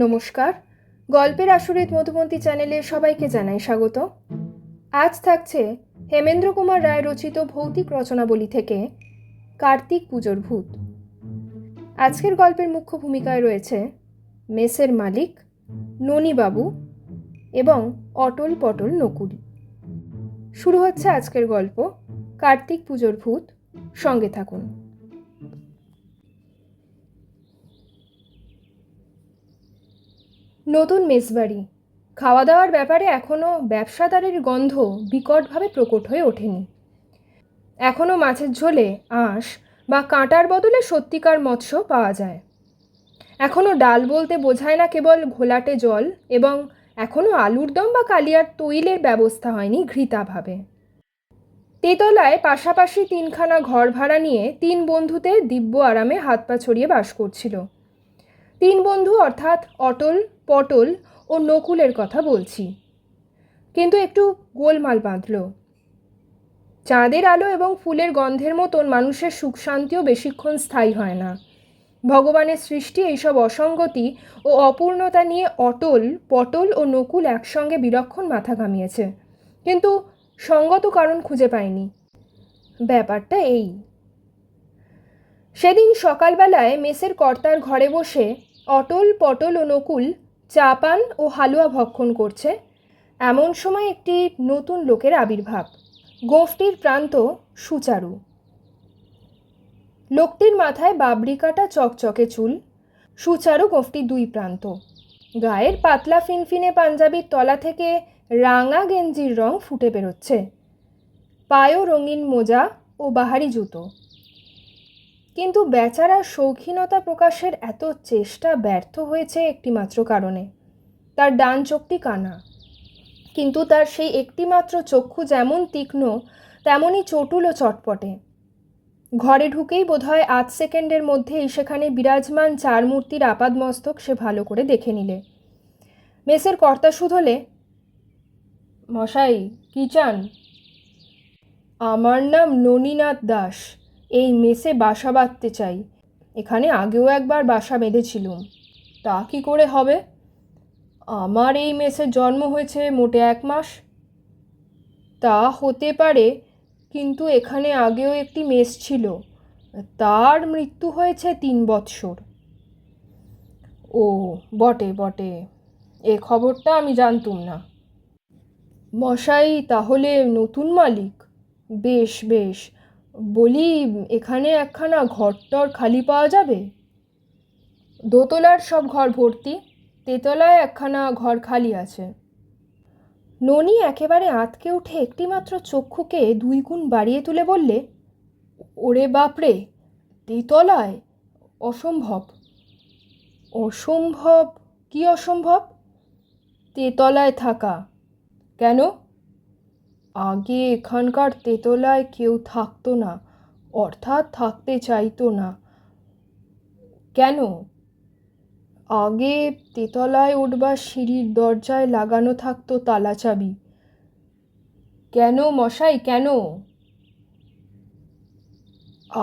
নমস্কার, গল্পের আসরিত মধুমন্তী চ্যানেলে সবাইকে জানাই স্বাগত। আজ থাকছে হেমেন্দ্র কুমার রায় রচিত ভৌতিক রচনাবলী থেকে কার্তিক পুজোর ভূত। আজকের গল্পের মুখ্য ভূমিকায় রয়েছে মেসের মালিক, ননীবাবু এবং অটল পটল নকুল। শুরু হচ্ছে আজকের গল্প কার্তিক পুজোর ভূত। সঙ্গে থাকুন। নতুন মেসবাড়ি, খাওয়া দাওয়ার ব্যাপারে এখনও ব্যবসাদারের গন্ধ বিকটভাবে প্রকট হয়ে ওঠেনি। এখনও মাছের ঝোলে আঁশ বা কাঁটার বদলে সত্যিকার মৎস্য পাওয়া যায়। এখনও ডাল বলতে বোঝায় না কেবল ঘোলাটে জল, এবং এখনও আলুর দম বা কালিয়ার তৈলের ব্যবস্থা হয়নি ঘৃতাভাবে। তেতলায় পাশাপাশি 3খানা ঘর ভাড়া নিয়ে 3 বন্ধুতে দিব্য আরামে হাত পা ছড়িয়ে বাস করছিল। 3 বন্ধু অর্থাৎ অটল, পটল ও নকুলের কথা বলছি। কিন্তু একটু গোলমাল বাঁধল। চাঁদের আলো এবং ফুলের গন্ধের মতন মানুষের সুখ শান্তিও বেশিক্ষণ স্থায়ী হয় না। ভগবানের সৃষ্টি এইসব অসঙ্গতি ও অপূর্ণতা নিয়ে অটল, পটল ও নকুল একসঙ্গে বিলক্ষণ মাথা ঘামিয়েছে, কিন্তু সঙ্গত কারণ খুঁজে পায়নি। ব্যাপারটা এই, সেদিন সকালবেলায় মেসের কর্তার ঘরে বসে অটল, পটল ও নকুল চা পান ও হালুয়া ভক্ষণ করছে, এমন সময় একটি নতুন লোকের আবির্ভাব। গোঁফটির প্রান্ত সুচারু। লোকটির মাথায় বাবরি কাটা চকচকে চুল, সুচারু গোঁফটির 2 প্রান্ত। গায়ের পাতলা ফিনফিনে পাঞ্জাবির তলা থেকে রাঙা গেঞ্জির রং ফুটে বেরোচ্ছে। পায়েও রঙিন মোজা ও বাহারি জুতো। কিন্তু বেচারা শৌখিনতা প্রকাশের এত চেষ্টা ব্যর্থ হয়েছে একটিমাত্র কারণে। তার ডান চোখটি কানা, কিন্তু তার সেই একটিমাত্র চক্ষু যেমন তীক্ষ্ণ তেমনই চটুল ও চটপটে। ঘরে ঢুকেই বোধহয় 8 সেকেন্ডের মধ্যেই সেখানে বিরাজমান 4 মূর্তির আপাদমস্তক সে ভালো করে দেখে নিলে। মেসের কর্তা শুধলে, মশাই কি চান? আমার নাম ননীনাথ দাস, এই মেসে বাসা বাঁধতে চাই। এখানে আগেও একবার বাসা বেঁধেছিলুম। তা কি করে হবে? আমার এই মেসে জন্ম হয়েছে মোটে 1 মাস। তা হতে পারে, কিন্তু এখানে আগেও একটি মেস ছিল, তার মৃত্যু হয়েছে 3 বৎসর। ও বটে বটে, এ খবরটা আমি জানতুম না। মশাই তাহলে নতুন মালিক? বেশ বেশ, বলি এখানে একখানা ঘরটর খালি পাওয়া যাবে? দোতলার সব ঘর ভর্তি, তেতলায় একখানা ঘর খালি আছে। ননী একেবারে আঁতকে উঠে একটিমাত্র চক্ষুকে 2 গুণ বাড়িয়ে তুলে বললে, ওরে বাপরে, তেতলায়? অসম্ভব। অসম্ভব? কি অসম্ভব? তেতলায় থাকা। কেন? আগে এখানকার তেতলায় কেউ থাকতো না, অর্থাৎ থাকতে চাইতো না। কেন? আগে তেতলায় উঠবার সিঁড়ির দরজায় লাগানো থাকতো তালা চাবি। কেন মশাই, কেন?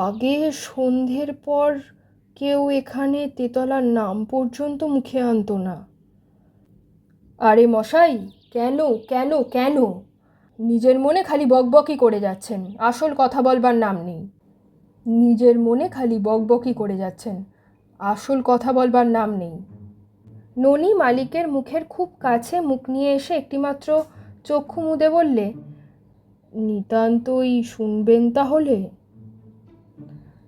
আগে সন্ধ্যের পর কেউ এখানে তেতলার নাম পর্যন্ত মুখে আনতো না। আরে মশাই, কেন কেন কেন? নিজের মনে খালি বকবকি করে যাচ্ছেন, আসল কথা বলবার নাম নেই। নিজের মনে খালি বকবকি করে যাচ্ছেন, আসল কথা বলবার নাম নেই। ননী মালিকের মুখের খুব কাছে মুখ নিয়ে এসে একটিমাত্র চক্ষু মুদে বললে, নিতান্তই শুনবেন তাহলে?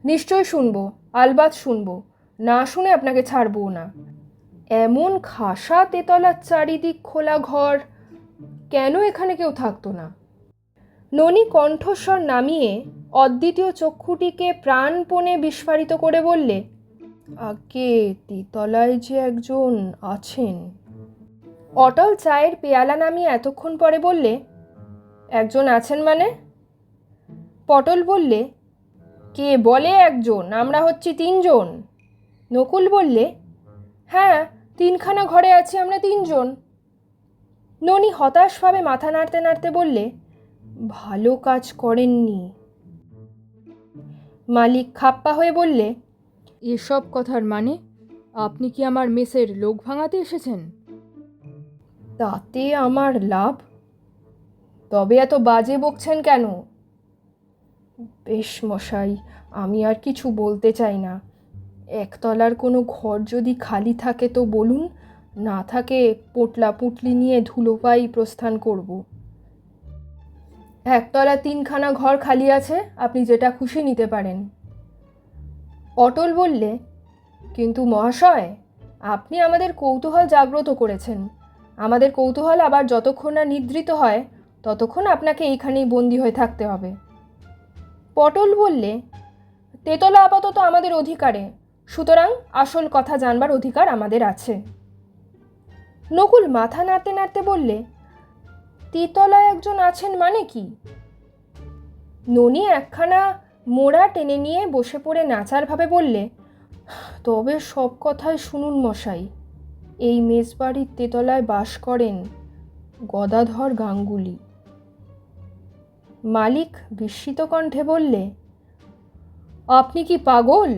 নিশ্চয় শুনবো, আলবাত শুনবো, না শুনে আপনাকে ছাড়বো না। এমন খাসা তেতলার চারিদিক খোলা ঘর, কেন এখানে কেউ থাকতো না? ননী কণ্ঠস্বর নামিয়ে অদ্বিতীয় চক্ষুটিকে প্রাণপণে বিস্ফারিত করে বললে, আগে তেতলায় যে একজন আছেন। অটল চায়ের পেয়ালা নামিয়ে এতক্ষণ পরে বললে, একজন আছেন মানে? পটল বললে, কে বলে একজন, আমরা হচ্ছি 3 জন। নকুল বললে, হ্যাঁ, 3খানা ঘরে আছি আমরা 3 জন। ননী হতাশভাবে মাথা নাড়তে নাড়তে বললে, ভালো কাজ করেননি। মালিক খাপ্পা হয়ে বললে, এসব কথার মানে? আপনি কি আমার মেসের লোক ভাঙাতে এসেছেন? তাতে আমার লাভ? তবে এত বাজে বকছেন কেন? বেশ মশাই, আমি আর কিছু বলতে চাই না। একতলার কোনো ঘর যদি খালি থাকে তো বলুন, না থাকে পোটলা পুটলি নিয়ে ধুলোপাই প্রস্থান করব। একতলা 3খানা ঘর খালি আছে, আপনি যেটা খুশি নিতে পারেন। অটল বললে, কিন্তু মহাশয়, আপনি আমাদের কৌতূহল জাগ্রত করেছেন। আমাদের কৌতূহল আবার যতক্ষণ না নিদ্রিত হয় ততক্ষণ আপনাকে এইখানেই বন্দি হয়ে থাকতে হবে। পটল বললে, তেতলা আপাতত আমাদের অধিকারে, সুতরাং আসল কথা জানবার অধিকার আমাদের আছে। নকুল মাথা নাড়তে নাড়তে বললে, তেতলায় একজন আছেন মানে কি? ননি একখানা মোড়া টেনে নিয়ে বসে পড়ে নাচার ভাবে বললে, তবে সব কথাই শুনুন মশাই। এই মেজবাড়ির তেতলায় বাস করেন গদাধর গাঙ্গুলি। মালিক বিস্মিত কণ্ঠে বললে, আপনি কি পাগল?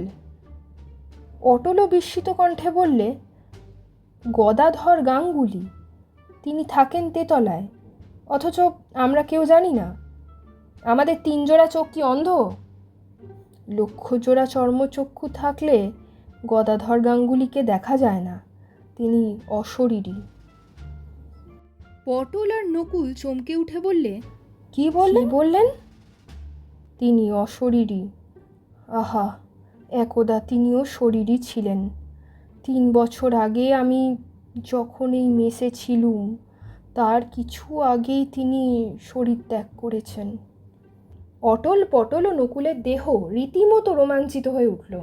অটলও বিস্মিত কণ্ঠে বললে, গদাধর গাঙ্গুলি? তিনি থাকেন তেতলায়, অথচ আমরা কেউ জানি না? আমাদের 3 জোড়া চোখ কি অন্ধ? 1,00,000 জোড়া চর্মচক্ষু থাকলে গদাধর গাঙ্গুলিকে দেখা যায় না, তিনি অশরীরী। পটল আর নকুল চমকে উঠে বললে, কি বললেন? তিনি অশরীরী। আহা, একদা তিনিও শরীরী ছিলেন। 3 বছর আগে আমি যখন এই মেসে ছিলুম, তার কিছু আগেই তিনি শরীর ত্যাগ করেছেন। অটল, পটল ও নকুলের দেহ রীতিমতো রোমাঞ্চিত হয়ে উঠল।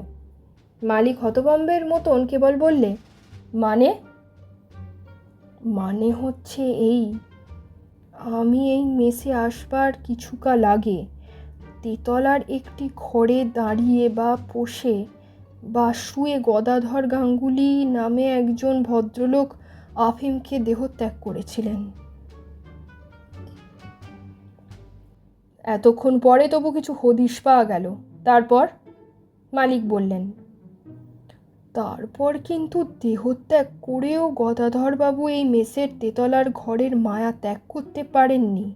মালিক হতভম্বের মতন কেবল বললে, মানে হচ্ছে এই, আমি এই মেসে আসবার কিছুকাল আগে তেতলার একটি ঘরে দাঁড়িয়ে বা বসে বা শুয়ে গদাধর গাঙ্গুলি নামে একজন ভদ্রলোক আফিম খেয়ে দেহত্যাগ করেছিলেন। এতক্ষণ পরে তবু কিছু হদিশ পাওয়া গেল। তারপর? মালিক বললেন, তারপর কিন্তু দেহত্যাগ করেও গদাধরবাবু এই মেসের তেতলার ঘরের মায়া ত্যাগ করতে পারেননি।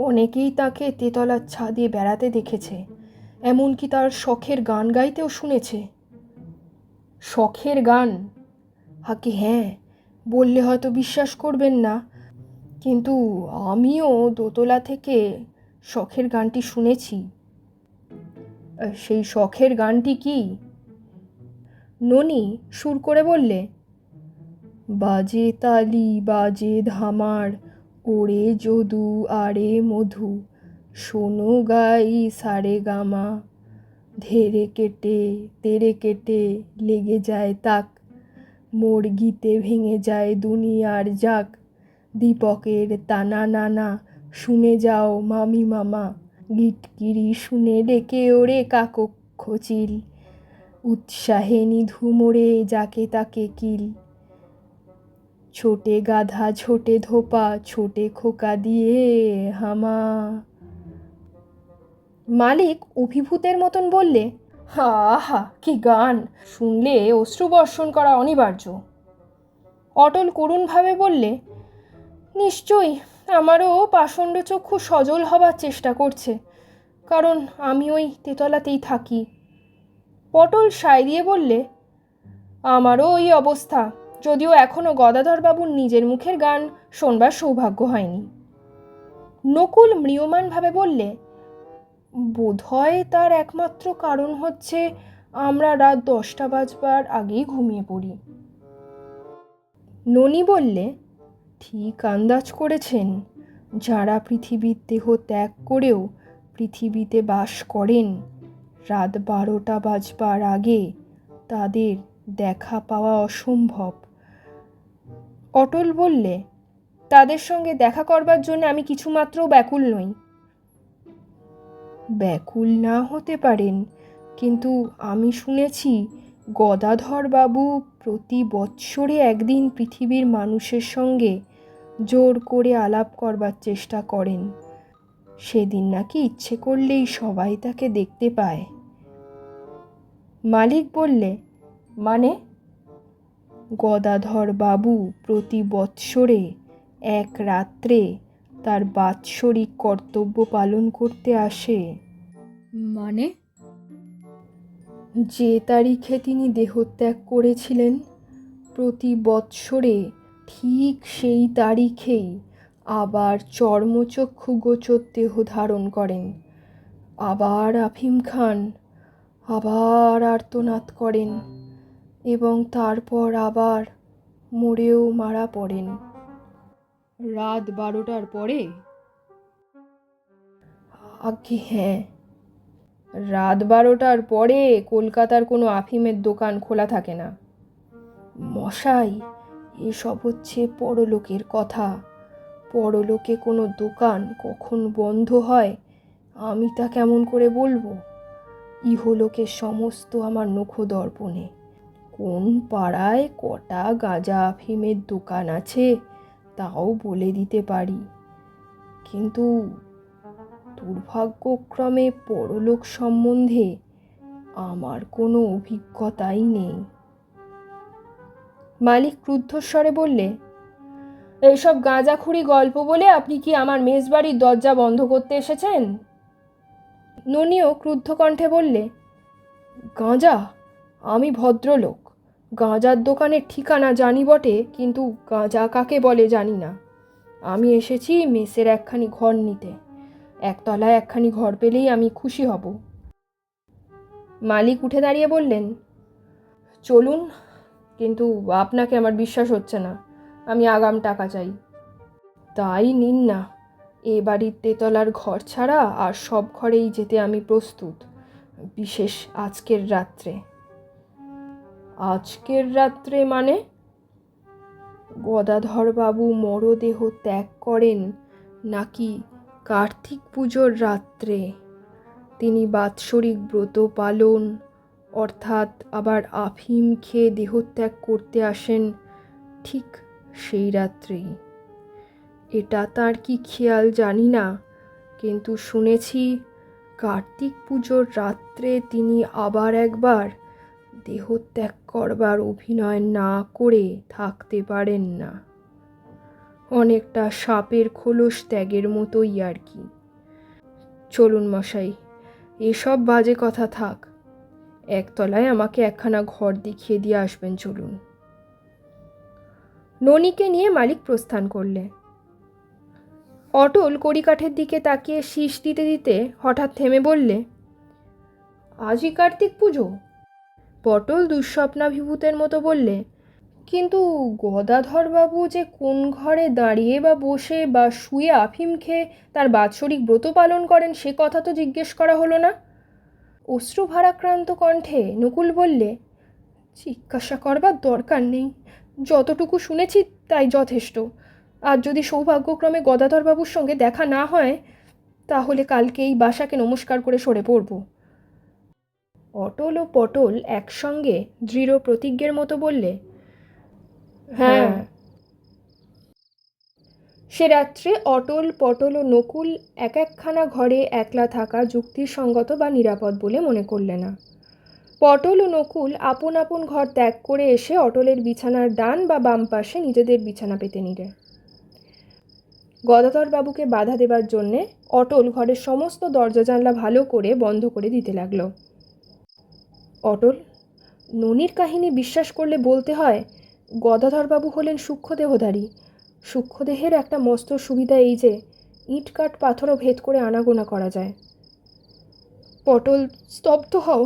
অনেকেই তাকে তেতলার ছাদে বেড়াতে দেখেছে, এমনকি তার শখের গান গাইতেও শুনেছে। শখের গান? হাকি হ্যাঁ, বললে হয়তো বিশ্বাস করবেন না, কিন্তু আমিও দোতলা থেকে শখের গানটি শুনেছি। সেই শখের গানটি কি? ননি সুর করে বললে, বাজে তালি বাজে ধামার, ওরে যদু আরে মধু, শোনো গাই সারে গামা, ধেরে কেটে তেরে কেটে লেগে যায় তাক, মোর গীতে ভেঙে যায় দুনিয়ার যাক, দীপকের তানা নানা শুনে যাও মামি মামা, গিটকিরি শুনে ডেকে ওরে কাকক খচিল, উৎসাহে নিধু মোড়ে যাকে তাকে কিল, ছোটে গাধা ছোটে ধোপা ছোটে খোকা দিয়ে হামা। মালিক অভিভূতের মতন বললে, হা হা, কি গান! শুনলে অশ্রু বর্ষণ করা অনিবার্য। অটল করুণভাবে বললে, নিশ্চয়ই আমারও পাষণ্ড চক্ষু সজল হবার চেষ্টা করছে, কারণ আমি ওই তেতলাতেই থাকি। পটল সায় দিয়ে বললে, আমারও ওই অবস্থা, যদিও এখনও গদাধরবাবুর নিজের মুখের গান শোনবার সৌভাগ্য হয়নি। নকুল ম্রিয়মাণভাবে বললে, বোধহয় তার একমাত্র কারণ হচ্ছে আমরা রাত 10টা বাজবার আগেই ঘুমিয়ে পড়ি। ননি বললে, ঠিক আন্দাজ করেছেন। যারা পৃথিবীর দেহ ত্যাগ করেও পৃথিবীতে বাস করেন, রাত 12টা বাজবার আগে তাদের দেখা পাওয়া অসম্ভব। অটল বললে, তাদের সঙ্গে দেখা করবার জন্য আমি কিছুমাত্র ব্যাকুল নই। ব্যাকুল না হতে পারেন, কিন্তু আমি শুনেছি গদাধরবাবু প্রতি বৎসরে একদিন পৃথিবীর মানুষের সঙ্গে জোর করে আলাপ করবার চেষ্টা করেন। সেদিন নাকি ইচ্ছে করলেই সবাই তাকে দেখতে পায়। মালিক বললে, মানে? গদাধর বাবু প্রতি বৎসরে এক রাত্রে তার বাৎসরিক কর্তব্য পালন করতে আসে। মানে? যে তারিখে তিনি দেহত্যাগ করেছিলেন, প্রতি বৎসরে ঠিক সেই তারিখেই আবার চর্মচক্ষু গোচর দেহ ধারণ করেন, আবার আফিম খান, আবার আর্তনাদ করেন এবং তারপর আবার মরেও মারা পড়েন। রাত 12টার পরে? আজ্ঞে হ্যাঁ, রাত 12টার পরে কলকাতার কোনো আফিমের দোকান খোলা থাকে না। মশাই, এসব হচ্ছে পরলোকের কথা। পরলোকে কোনো দোকান কখন বন্ধ হয় আমি তা কেমন করে বলবো? ইহলোকের সমস্ত আমার নখদর্পণে। কোন পাড়ায় কটা গাঁজা আফিমের দোকান আছে তাও বলে দিতে পারি, কিন্তু দুর্ভাগ্যক্রমে পরলোক সম্বন্ধে আমার কোনো অভিজ্ঞতাই নেই। মালিক ক্রুদ্ধস্বরে বললে, এইসব গাঁজাখুরি গল্প বলে আপনি কি আমার মেজবাড়ির দরজা বন্ধ করতে এসেছেন? ননিও ক্রুদ্ধ কণ্ঠে বললে, গাঁজা? আমি ভদ্রলোক, গাঁজার দোকানের ঠিকানা জানি বটে, কিন্তু গাঁজা কাকে বলে জানি না। আমি এসেছি মেসের একখানি ঘর নিতে। একতলায় একখানি ঘর পেলেই আমি খুশি হব। মালিক উঠে দাঁড়িয়ে বললেন, চলুন, কিন্তু আপনাকে আমার বিশ্বাস হচ্ছে না। আমি আগাম টাকা চাই। তাই নিন না, এ বাড়ির তেতলার ঘর ছাড়া আর সব ঘরেই যেতে আমি প্রস্তুত, বিশেষ আজকের রাত্রে। আজকের রাত্রে মানে? গদাধরবাবু মরদেহ ত্যাগ করেন নাকি কার্তিক পুজোর রাত্রে? তিনি বাৎসরিক ব্রত পালন অর্থাৎ আবার আফিম খেয়ে দেহত্যাগ করতে আসেন ঠিক সেই রাত্রেই। এটা তার কি খেয়াল জানি না, কিন্তু শুনেছি কার্তিক পুজোর রাত্রে তিনি আবার একবার দেহত্যাগ করবার অভিনয় না করে থাকতে পারেন না। অনেকটা সাপের খোলস ত্যাগের মতোই আর কি। চলুন মশাই, এসব বাজে কথা থাক। একতলায় আমাকে একখানা ঘর দেখিয়ে দিয়ে আসবেন, চলুন। ননিকে নিয়ে মালিক প্রস্থান করলে। অটল কড়িকাঠের দিকে তাকিয়ে শীষ দিতে দিতে হঠাৎ থেমে বললে, আজই কার্তিক পুজো? পটল দুঃস্বপ্নাভিভূতের মতো বললে, কিন্তু গদাধরবাবু যে কোন ঘরে দাঁড়িয়ে বা বসে বা শুয়ে আফিম খেয়ে তার বাৎসরিক ব্রত পালন করেন সে কথা তো জিজ্ঞেস করা হলো না। অশ্রু ভারাক্রান্ত কণ্ঠে নকুল বললে, জিজ্ঞাসা করবার দরকার নেই, যতটুকু শুনেছি তাই যথেষ্ট। আর যদি সৌভাগ্যক্রমে গদাধরবাবুর সঙ্গে দেখা না হয় তাহলে কালকে এই বাসাকে নমস্কার করে সরে পড়ব। অটল ও পটল একসঙ্গে দৃঢ় প্রতিজ্ঞের মতো বললে, হ্যাঁ। সে রাত্রে অটল, পটল ও নকুল এক একখানা ঘরে একলা থাকা যুক্তিসঙ্গত বা নিরাপদ বলে মনে করলে না। পটল ও নকুল আপন আপন ঘর ত্যাগ করে এসে অটলের বিছানার ডান বা বাম পাশে নিজেদের বিছানা পেতে নিলে। গদাধরবাবুকে বাধা দেবার জন্যে অটল ঘরের সমস্ত দরজা জানলা ভালো করে বন্ধ করে দিতে লাগলো। অটল, ননির কাহিনী বিশ্বাস করলে বলতে হয় গদাধরবাবু হলেন সূক্ষ্মদেহধারী। সূক্ষ্মদেহের একটা মস্ত সুবিধা এই যে ইট কাঠ পাথরও ভেদ করে আনাগোনা করা যায়। পটল, স্তব্ধ হও,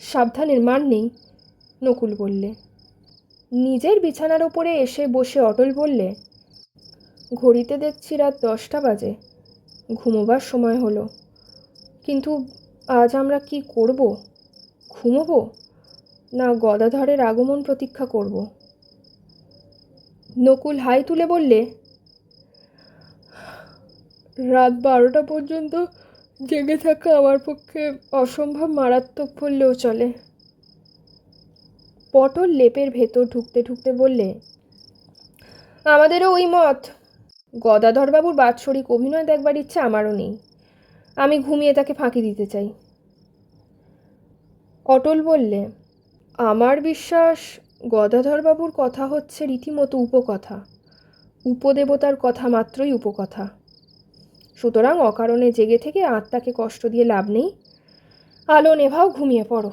সাবধানের মান নেই, নকুল বললে। নিজের বিছানার ওপরে এসে বসে অটল বললে, ঘড়িতে দেখছি রাত 10টা বাজে, ঘুমোবার সময় হলো। কিন্তু আজ আমরা কি করব? ঘুমোবো না গদাধরের আগমন প্রতীক্ষা করব? নকুল হাই তুলে বললে, রাত 12টা পর্যন্ত জেগে থাকা আমার পক্ষে অসম্ভব মারাত্মক বললেও চলে। পটল লেপের ভেতর ঢুকতে ঢুকতে বললে, আমাদেরও ওই মত। গদাধরবাবুর বাৎসরিক অভিনয় দেখবার ইচ্ছে আমারও নেই। আমি ঘুমিয়ে তাকে ফাঁকি দিতে চাই। অটল বললে, আমার বিশ্বাস গদাধরবাবুর কথা হচ্ছে রীতিমতো উপকথা, উপদেবতার কথা মাত্রই উপকথা। সুতরাং অকারণে জেগে থেকে আত্মাকে কষ্ট দিয়ে লাভ নেই। আলো নেভাও, ঘুমিয়ে পড়ো।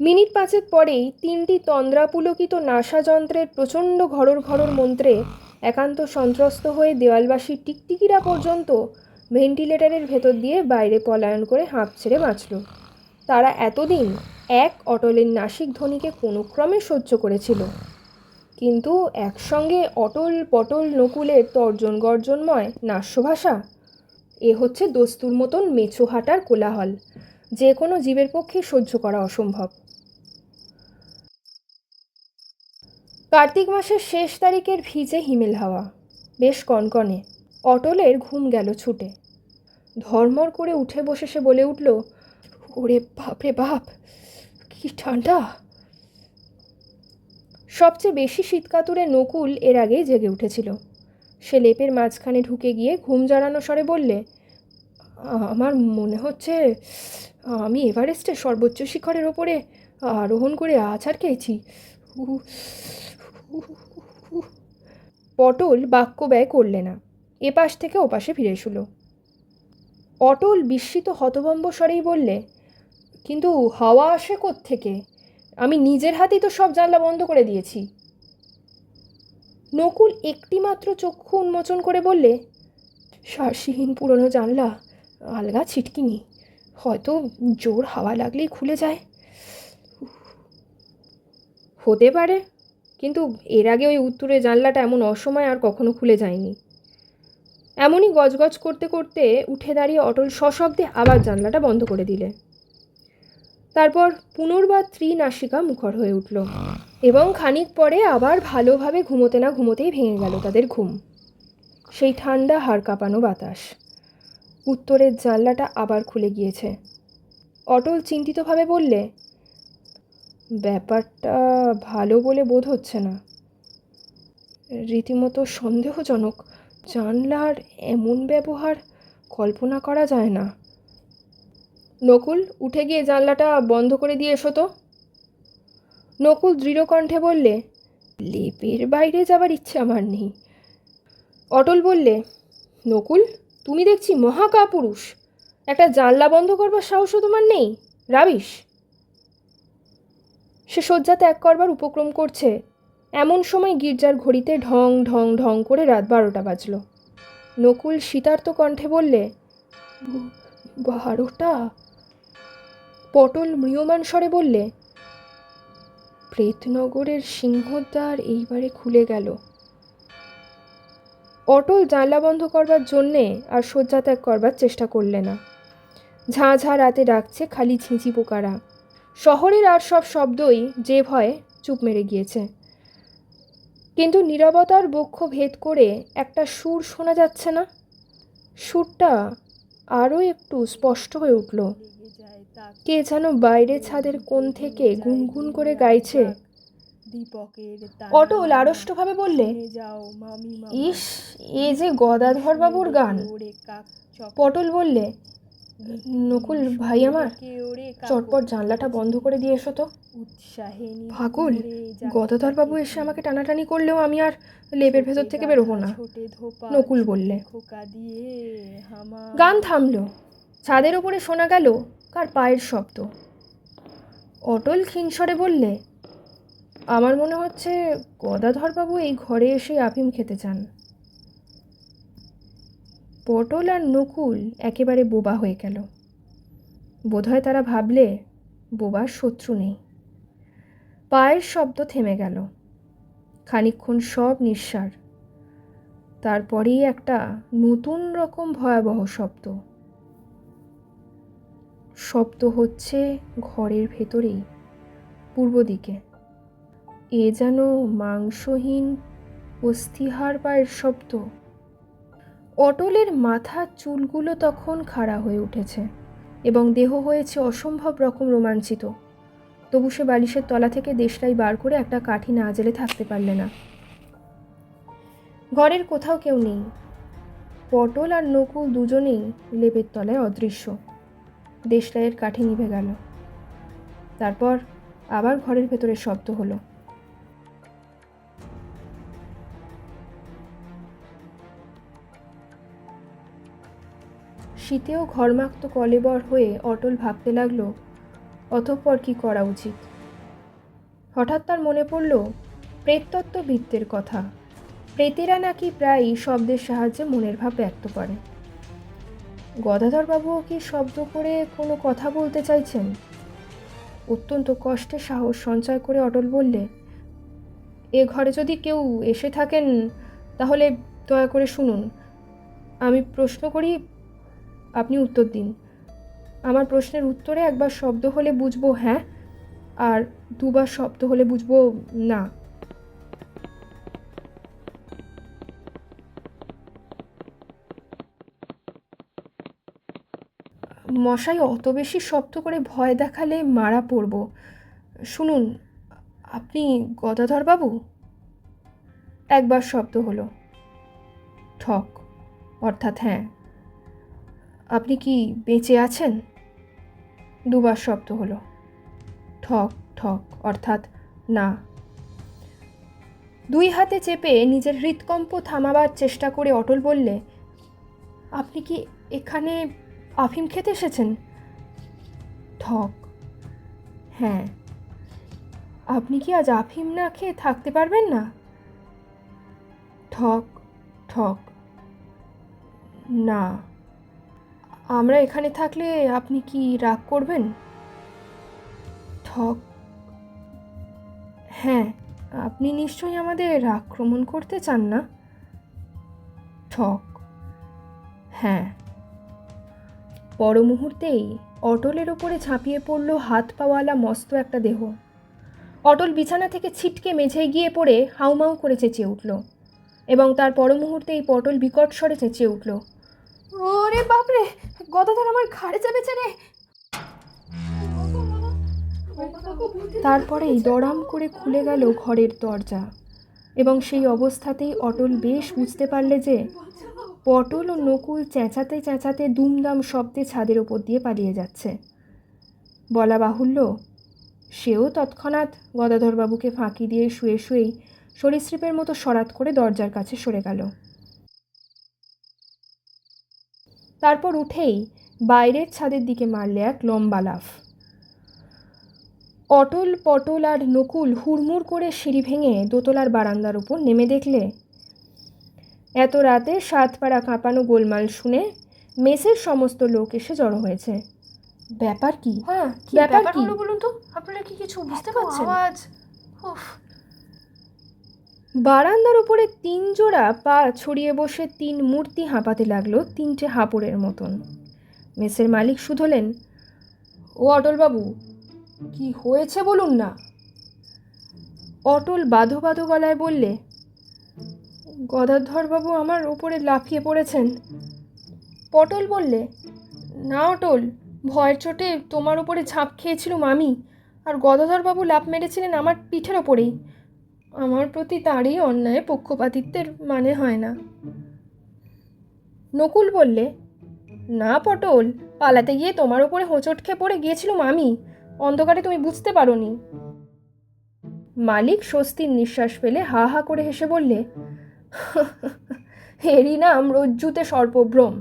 মিনিট পাঁচেক পরেই 3টি তন্দ্রাপুলকিত নাসাযন্ত্রের প্রচণ্ড ঘরর ঘরর মন্ত্রে একান্ত সন্ত্রস্ত হয়ে দেওয়ালবাসীর টিকটিকিরা পর্যন্ত ভেন্টিলেটরের ভেতর দিয়ে বাইরে পলায়ন করে হাঁপ ছেড়ে বাঁচল। তারা এতদিন এক অটলের নাসিক ধ্বনিকে কোনো ক্রমে সহ্য করেছিল, কিন্তু একসঙ্গে অটল পটল নকুলের তর্জন গর্জনময় নাস্যভাষা, এ হচ্ছে দস্তুর মতন মেছো হাঁটার কোলাহল, যে কোনো জীবের পক্ষে সহ্য করা অসম্ভব। কার্তিক মাসের শেষ তারিখের ভিজে হিমেল হাওয়া, বেশ কনকনে। অটলের ঘুম গেল ছুটে। ধর্মর করে উঠে বসে সে বলে উঠল, ওরে বাপরে বাপ, কি ঠান্ডা! সবচেয়ে বেশি শীতকাতুরে নকুল এর আগেই জেগে উঠেছিল। সে লেপের মাঝখানে ঢুকে গিয়ে ঘুম জড়ানো স্বরে বললে, আমার মনে হচ্ছে আমি এভারেস্টের সর্বোচ্চ শিখরের ওপরে আরোহণ করে আছাড় খেয়েছি। পটল বাক্য ব্যয় করলে না, এপাশ থেকে ওপাশে ফিরে শুলো। অটল বিস্মিত হতভম্ব স্বরেই বললে, কিন্তু হাওয়া আসে কোত্থেকে? আমি নিজের হাতেই তো সব জানলা বন্ধ করে দিয়েছি। নকুল একটিমাত্র চক্ষু উন্মোচন করে বললে, শ্বাসহীন পুরনো জানলা, আলগা ছিটকিনি, হয়তো জোর হাওয়া লাগলেই খুলে যায়। হতে পারে, কিন্তু এর আগে ওই উত্তরের জানলাটা এমন অসময় আর কখনো খুলে যায়নি। এমনই গজগজ করতে করতে উঠে দাঁড়িয়ে অটল সশব্দে আবার জানলাটা বন্ধ করে দিলে। তারপর পুনর্বার ত্রিনাসিকা মুখর হয়ে উঠল, এবং খানিক পরে আবার ভালোভাবে ঘুমোতে না ঘুমোতেই ভেঙে গেল তাদের ঘুম। সেই ঠান্ডা হাড় কাঁপানো বাতাস। উত্তরের জানলাটা আবার খুলে গিয়েছে। অটল চিন্তিতভাবে বললে, ব্যাপারটা ভালো বলে বোধ হচ্ছে না, রীতিমতো সন্দেহজনক। জানলার এমন ব্যবহার কল্পনা করা যায় না। নকুল, উঠে গিয়ে জানলাটা বন্ধ করে দিয়ে এসো তো। নকুল দৃঢ় কণ্ঠে বললে, লেপের বাইরে যাবার ইচ্ছে আমার নেই। অটল বললে, নকুল, তুমি দেখছি মহাকাপুরুষ, একটা জানলা বন্ধ করবার সাহসও তোমার নেই? রাবিশ! সে শয্যা ত্যাগ করবার উপক্রম করছে এমন সময় গির্জার ঘড়িতে ঢং ঢং ঢং করে রাত 12টা বাজল। নকুল শীতার্ত কণ্ঠে বললে, 12টা? পটল ম্রিয়মাণ স্বরে বললে, প্রেতনগরের সিংহদ্বার এইবারে খুলে গেল। অটল জানলা বন্ধ করবার জন্যে আর শয্যা ত্যাগ করবার চেষ্টা করলে না। ঝাঁ ঝাঁ রাতে ডাকছে খালি ঝিঁঝি পোকারা। শহরের আর সব শব্দই যে ভয়ে চুপ মেরে গিয়েছে। কিন্তু নীরবতার বক্ষ ভেদ করে একটা সুর শোনা যাচ্ছে না? সুরটা আরও একটু স্পষ্ট হয়ে উঠল। কে যেন বাইরে ছাদের কোণ থেকে গুনগুন করে গাইছে। অটল আড়ষ্টভাবে বললে, ইস, এ যে গদাধরবাবুর গান। পটল বললে, নকুল ভাই আমার, চটপট জানলাটা বন্ধ করে দিয়ে এসো তো। পাগল, গদাধরবাবু এসে আমাকে টানাটানি করলেও আমি আর লেপের ভেতর থেকে বেরোবো না, নকুল বললে। গান থামল। ছাদের ওপরে শোনা গেল কার পায়ের শব্দ। অটল ক্ষীণস্বরে বললে, আমার মনে হচ্ছে গদাধরবাবু এই ঘরে এসে আফিম খেতে চান। পটল আর নকুল একেবারে বোবা হয়ে গেল। বোধহয় তারা ভাবলে বোবার শত্রু নেই। পায়ের শব্দ থেমে গেল। খানিকক্ষণ সব নিঃসার। তারপরেই একটা নতুন রকম ভয়াবহ শব্দ। শব্দ হচ্ছে ঘরের ভেতরেই, পূর্ব দিকে। এ যেন মাংসহীন অস্থিহার পায়ের শব্দ। অটলের মাথার চুলগুলো তখন খাড়া হয়ে উঠেছে এবং দেহ হয়েছে অসম্ভব রকম রোমাঞ্চিত। তবু সে বালিশের তলা থেকে দেশলাই বার করে একটা কাঠি না জেলে থাকতে পারলে না। ঘরের কোথাও কেউ নেই। পটল আর নকুল দুজনেই লেপের তলায় অদৃশ্য। দেশলাইয়ের কাঠি নিভে গেল। তারপর আবার ঘরের ভেতরে শব্দ হলো। শীতেও ঘর্মাক্ত কলেবর হয়ে অটল ভাবতে লাগলো অতঃপর কি করা উচিত। হঠাৎ তার মনে পড়ল প্রেততত্ত্ববিদদের কথা। প্রেতেরা নাকি প্রায়ই শব্দের সাহায্যে মনের ভাব ব্যক্ত করে। গদাধরবাবুও কি শব্দ করে কোনো কথা বলতে চাইছেন? অত্যন্ত কষ্টে সাহস সঞ্চয় করে অটল বললে, এ ঘরে যদি কেউ এসে থাকেন তাহলে দয়া করে শুনুন। আমি প্রশ্ন করি, আপনি উত্তর দিন। আমার প্রশ্নের উত্তরে একবার শব্দ হলে বুঝবো হ্যাঁ, আর দুবার শব্দ হলে বুঝবো না। মশাই, অত বেশি শব্দ করে ভয় দেখালে মারা পড়ব। শুনুন, আপনি গদাধরবাবু? একবার শব্দ হলো, ঠক, অর্থাৎ হ্যাঁ। আপনি কি বেঁচে আছেন? দুবার শব্দ হলো, ঠক ঠক, অর্থাৎ না। দুই হাতে চেপে নিজের হৃৎকম্প থামাবার চেষ্টা করে অটল বললে, আপনি কি এখানে আফিম খেতে এসেছেন? ঠক, হ্যাঁ। আপনি কি আজ আফিম না খেয়ে থাকতে পারবেন না? ঠক ঠক, না। আমরা এখানে থাকলে আপনি কি রাগ করবেন? ঠক, হ্যাঁ। আপনি নিশ্চয়ই আমাদের আক্রমণ করতে চান না? ঠক, হ্যাঁ। পর মুহূর্তেই অটলের ওপরে ঝাঁপিয়ে পড়ল হাত পাওয়ালা মস্ত একটা দেহ। অটল বিছানা থেকে ছিটকে মেঝেয় গিয়ে পড়ে হাউমাউ করে চেঁচিয়ে উঠল, এবং তার পর মুহূর্তেই পটল বিকট স্বরে চেঁচিয়ে উঠল, ওরে বাপরে, গদাধর আমার ঘাড়ে চেপেছে রে। তারপরেই দড়াম করে খুলে গেল ঘরের দরজা, এবং সেই অবস্থাতেই অটল বেশ বুঝতে পারলে যে পটল ও নকুল চেঁচাতে চেঁচাতে দুমদাম শব্দে ছাদের ওপর দিয়ে পালিয়ে যাচ্ছে। বলা বাহুল্য, সেও তৎক্ষণাৎ গদাধরবাবুকে ফাঁকি দিয়ে শুয়ে শুয়েই সরীসৃপের মতো সরাত করে দরজার কাছে সরে গেল। তারপর উঠেই বাইরের ছাদের দিকে মারলে এক লম্বা লাফ। অটল, পটল আর নকুল হুড়মুড় করে সিঁড়ি ভেঙে দোতলার বারান্দার উপর নেমে দেখলে এত রাতে সাতপাড়া কাঁপানো গোলমাল শুনে মেসের সমস্ত লোক এসে জড়ো হয়েছে। ব্যাপার কি? হ্যাঁ, ব্যাপার কি বলুন তো? আপনারা কি কিছু বুঝতে পারছেন? বারান্দার উপরে 3 জোড়া পা ছড়িয়ে বসে 3 মূর্তি হাঁপাতে লাগলো 3টে হাঁপড়ের মতন। মেসের মালিক শুধলেন, ও অটলবাবু, কি হয়েছে বলুন না। অটল বাঁধো বাঁধো গলায় বললে, গদাধরবাবু আমার ওপরে লাফিয়ে পড়েছেন। পটল বললে, না অটল, ভয়ের চোটে তোমার ওপরে ঝাঁপ খেয়েছিলুম আমি, আর গদাধরবাবু লাফ মেরেছিলেন আমার পিঠের ওপরেই। আমার প্রতি তারই অন্যায় পক্ষপাতিত্বের মানে হয় না। নকুল বললে, না পটল, পালাতে গিয়ে তোমার ওপরে হোঁচট খেয়ে পড়ে গিয়েছিলুম আমি, অন্ধকারে তুমি বুঝতে পারোনি। মালিক স্বস্তির নিঃশ্বাস ফেলে হা হা করে হেসে বললে, এরই নাম রজ্জুতে সর্পভ্রম।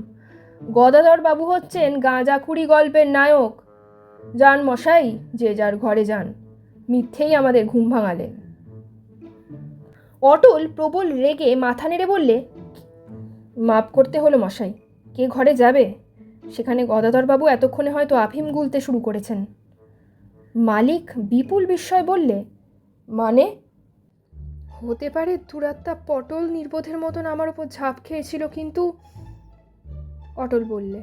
গদাধর বাবু হচ্ছেন গাঁজাখুরি গল্পের নায়ক। যান মশাই, যে যার ঘরে যান। মিথ্যেই আমাদের ঘুম ভাঙালেন। অটল প্রবল রেগে মাথা নেড়ে বললে, মাপ করতে হলো মশাই, কে ঘরে যাবে? সেখানে গদাধরবাবু এতক্ষণে হয়তো আফিম গুলতে শুরু করেছেন। মালিক বিপুল বিস্ময় বললে, মানে? হতে পারে দুরাত্মা পটল নির্বোধের মতন আমার ওপর ঝাঁপ খেয়েছিল, কিন্তু পটল বললে,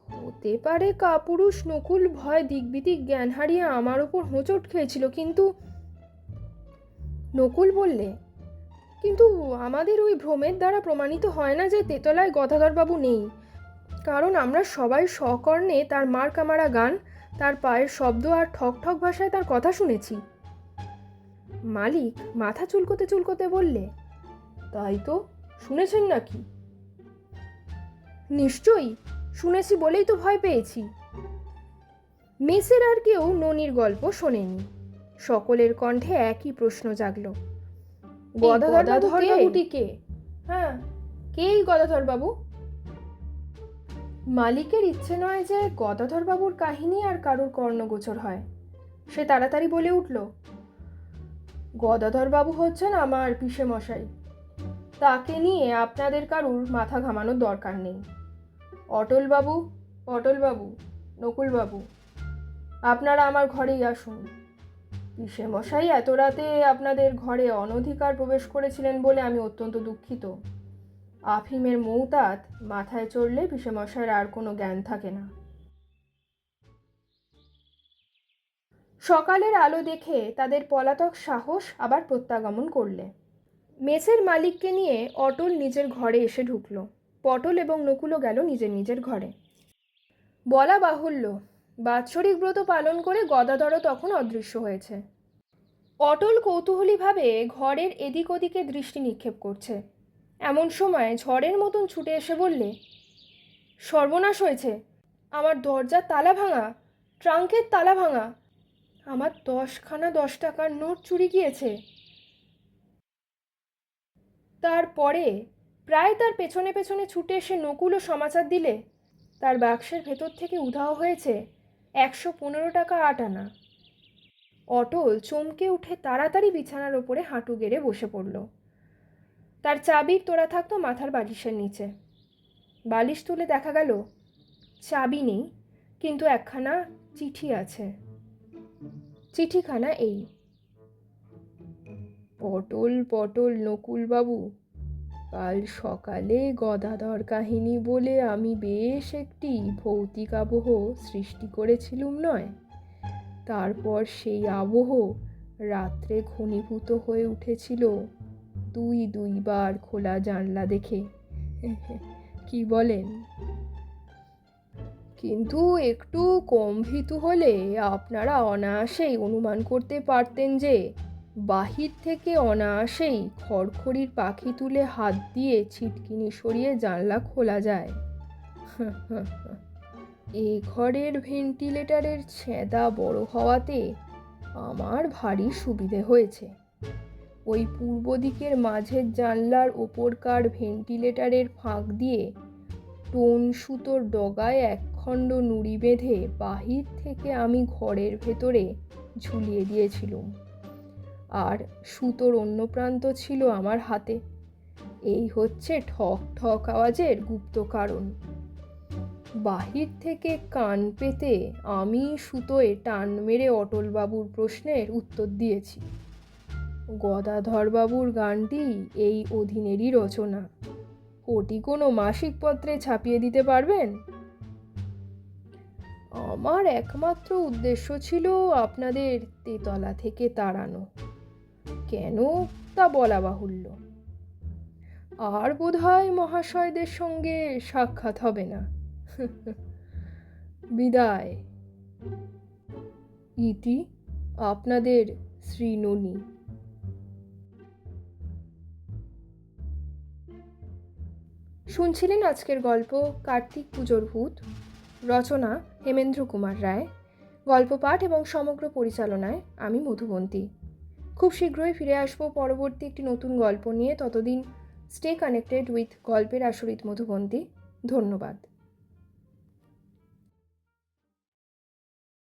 হতে পারে কাপুরুষ নকুল ভয় দিকবিদিক জ্ঞান হারিয়ে আমার ওপর হোঁচট খেয়েছিল, কিন্তু নকুল বললে, কিন্তু আমাদের ওই ভ্রমের দ্বারা প্রমাণিত হয় না যে তেতলায় গদাধরবাবু নেই, কারণ আমরা সবাই স্বকর্ণে তার মার কামারা গান, তার পায়ের শব্দ আর ঠক ঠক ভাষায় তার কথা শুনেছি। মালিক মাথা চুলকোতে চুলকোতে বললে, তাই তো, শুনেছেন নাকি? নিশ্চয়ই শুনেছি, বলেই তো ভয় পেয়েছি। মেসের আর কেউ ননির গল্প শোনেনি। সকলের কণ্ঠে একই প্রশ্ন জাগল, গদাধর বাবুটি কে? হ্যাঁ, কে এই গদাধর বাবু? মালিকের ইচ্ছে নয় যে গদাধর বাবুর কাহিনী আর কারোর কর্ণগোচর হয়। সে তাড়াতাড়ি বলে উঠল, গদাধর বাবু হচ্ছেন আমার পিসে মশাই। তাকে নিয়ে আপনাদের কারুর মাথা ঘামানোর দরকার নেই। অটল বাবু, নকুলবাবু, আপনারা আমার ঘরেই আসুন। পিসে মশাই এত রাতে আপনাদের ঘরে অনধিকার প্রবেশ করেছিলেন বলে আমি অত্যন্ত দুঃখিত। আফিমের মৌতাত মাথায় চড়লে পিসে মশাইয়ের আর কোনো জ্ঞান থাকে না। সকালের আলো দেখে তাদের পলাতক সাহস আবার প্রত্যাগমন করলে। মেসের মালিককে নিয়ে অটল নিজের ঘরে এসে ঢুকল। পটল এবং নকুলও গেল নিজের নিজের ঘরে। বলা বাহুল্য, বাৎসরিক ব্রত পালন করে গদাধরও তখন অদৃশ্য হয়েছে। অটল কৌতূহলীভাবে ঘরের এদিক ওদিকে দৃষ্টি নিক্ষেপ করছে। এমন সময় ঝড়ের মতন ছুটে এসে বললে, সর্বনাশ হয়েছে, আমার দরজার তালা ভাঙা, ট্রাঙ্কের তালা ভাঙা, আমার 10খানা 10 টাকার নোট চুরি গিয়েছে। তারপরে প্রায় তার পেছনে পেছনে ছুটে এসে নকুলও সমাচার দিলে তার বাক্সের ভেতর থেকে উধাও হয়েছে 115 টাকা 8 আনা। অটল চমকে উঠে তাড়াতাড়ি বিছানার ওপরে হাঁটু গেড়ে বসে পড়ল। তার চাবির তোড়া থাকতো মাথার বালিশের নিচে। বালিশ তুলে দেখা গেল চাবি নেই, কিন্তু একখানা চিঠি আছে। চিঠিখানা এই, পটল নকুলবাবু, কাল সকালে গদাধর কাহিনী বলে আমি বেশ একটি ভৌতিক আবহ সৃষ্টি করেছিলুম নয়? তারপর সেই আবহ রাত্রে ঘনীভূত হয়ে উঠেছিল দুইবার খোলা জানলা দেখে। কি বলেন? কিন্তু একটু কম ভীতু হলে আপনারা অনায়াসেই অনুমান করতে পারতেন যে বাহির থেকে অনায়াসেই খড়খড়ির পাখি তুলে হাত দিয়ে ছিটকিনি সরিয়ে জানলা খোলা যায়। এ ঘরের ভেন্টিলেটরের ছেঁদা বড় হওয়াতে আমার ভারী সুবিধে হয়েছে। ওই পূর্ব দিকের মাঝের জানলার ওপরকার ভেন্টিলেটরের ফাঁক দিয়ে টোন সুতোর ডগায় একখণ্ড নুড়ি বেঁধে বাহির থেকে আমি ঘরের ভেতরে ঝুলিয়ে দিয়েছিলুম, আর সুতোর অন্য প্রান্ত ছিল আমার হাতে। এই হচ্ছে ঠক ঠক আওয়াজের গুপ্ত কারণ। বাহির থেকে কান পেতে আমি সুতোয় টান মেরে অটলবাবুর প্রশ্নের উত্তর দিয়েছি। গদাধরবাবুর গানটি এই অধীনেরই রচনা। ওটি কোনো মাসিক পত্রে ছাপিয়ে দিতে পারবেন? আমার একমাত্র উদ্দেশ্য ছিল আপনাদের তেতলা থেকে তাড়ানো। কেন তা বলা বাহুল্য। আর বোধহয় মহাশয়দের সঙ্গে সাক্ষাৎ হবে না। বিদায়। ইতি আপনাদের শ্রী ননি। শুনছিলেন আজকের গল্প কার্তিক পুজোর ভূত। রচনা হেমেন্দ্র কুমার রায়। গল্প পাঠ এবং সমগ্র পরিচালনায় আমি মধুবন্তী। খুব শীঘ্রই ফিরে আসবো পরবর্তী একটি নতুন গল্প নিয়ে। ততদিন স্টে কানেক্টেড উইথ গল্পের আসরিত মধুবন্তী। ধন্যবাদ।